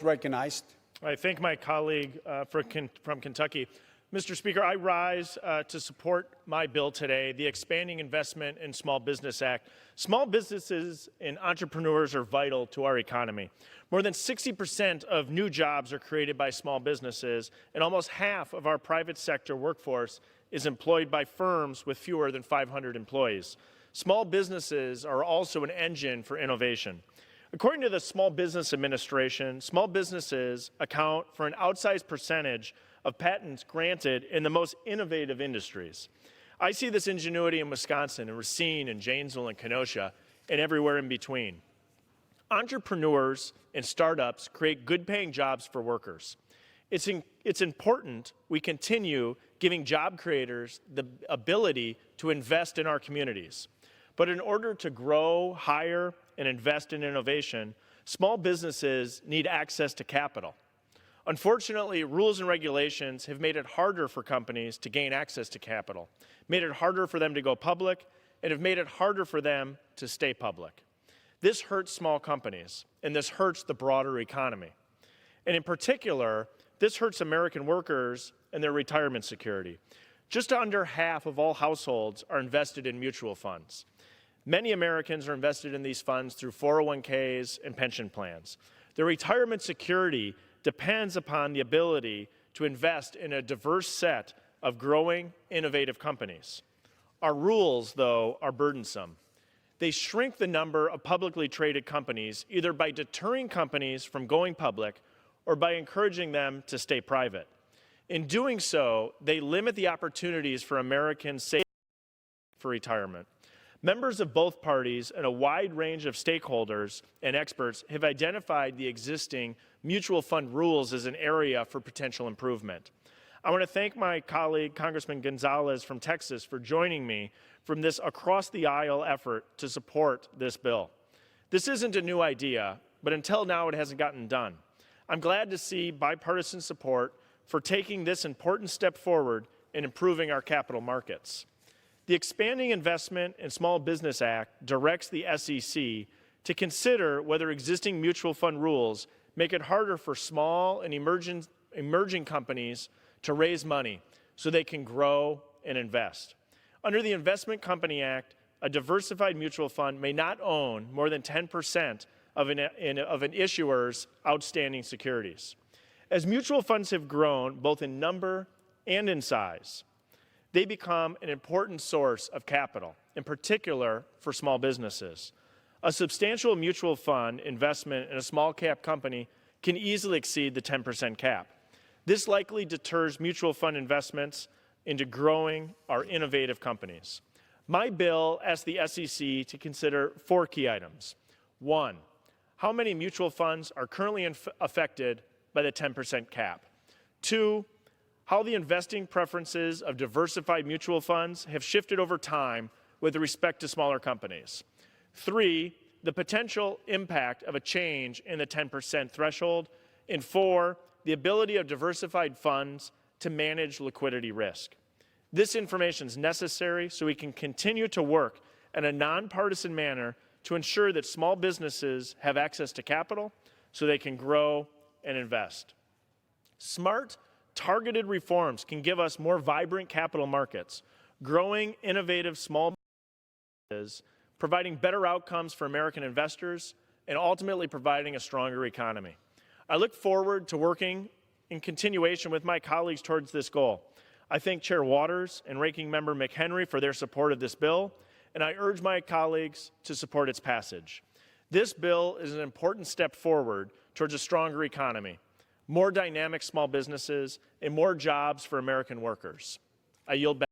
Recognized. I thank my colleague from Kentucky. Mr. Speaker, I rise to support my bill today, the Expanding Investment in Small Business Act. Small businesses and entrepreneurs are vital to our economy. More than 60% of new jobs are created by small businesses, and almost half of our private sector workforce is employed by firms with fewer than 500 employees. Small businesses are also an engine for innovation. According to the Small Business Administration, small businesses account for an outsized percentage of patents granted in the most innovative industries. I see this ingenuity in Wisconsin, in Racine, in Janesville, and Kenosha, and everywhere in between. Entrepreneurs and startups create good-paying jobs for workers. It's important we continue giving job creators the ability to invest in our communities. But in order to grow, hire, and invest in innovation, small businesses need access to capital. Unfortunately, rules and regulations have made it harder for companies to gain access to capital, made it harder for them to go public, and have made it harder for them to stay public. This hurts small companies, and this hurts the broader economy. And in particular, this hurts American workers and their retirement security. Just under half of all households are invested in mutual funds. Many Americans are invested in these funds through 401ks and pension plans. Their retirement security depends upon the ability to invest in a diverse set of growing, innovative companies. Our rules, though, are burdensome. They shrink the number of publicly traded companies either by deterring companies from going public or by encouraging them to stay private. In doing so, they limit the opportunities for Americans saving for retirement. Members of both parties and a wide range of stakeholders and experts have identified the existing mutual fund rules as an area for potential improvement. I want to thank my colleague, Congressman Gonzalez from Texas, for joining me from this across-the-aisle effort to support this bill. This isn't a new idea, but until now it hasn't gotten done. I'm glad to see bipartisan support for taking this important step forward in improving our capital markets. The Expanding Investment in Small Business Act directs the SEC to consider whether existing mutual fund rules make it harder for small and emerging companies to raise money so they can grow and invest. Under the Investment Company Act, a diversified mutual fund may not own more than 10% of an issuer's outstanding securities. As mutual funds have grown both in number and in size, they become an important source of capital, in particular for small businesses. A substantial mutual fund investment in a small cap company can easily exceed the 10% cap. This likely deters mutual fund investments into growing our innovative companies. My bill asks the SEC to consider 4 key items. 1, how many mutual funds are currently affected by the 10% cap? 2, how the investing preferences of diversified mutual funds have shifted over time with respect to smaller companies. 3, the potential impact of a change in the 10% threshold. And 4, the ability of diversified funds to manage liquidity risk. This information is necessary so we can continue to work in a nonpartisan manner to ensure that small businesses have access to capital so they can grow and invest. Smart, targeted reforms can give us more vibrant capital markets, growing, innovative small businesses, providing better outcomes for American investors, and ultimately providing a stronger economy. I look forward to working in continuation with my colleagues towards this goal. I thank Chair Waters and Ranking Member McHenry for their support of this bill, and I urge my colleagues to support its passage. This bill is an important step forward towards a stronger economy, more dynamic small businesses, and more jobs for American workers. I yield back.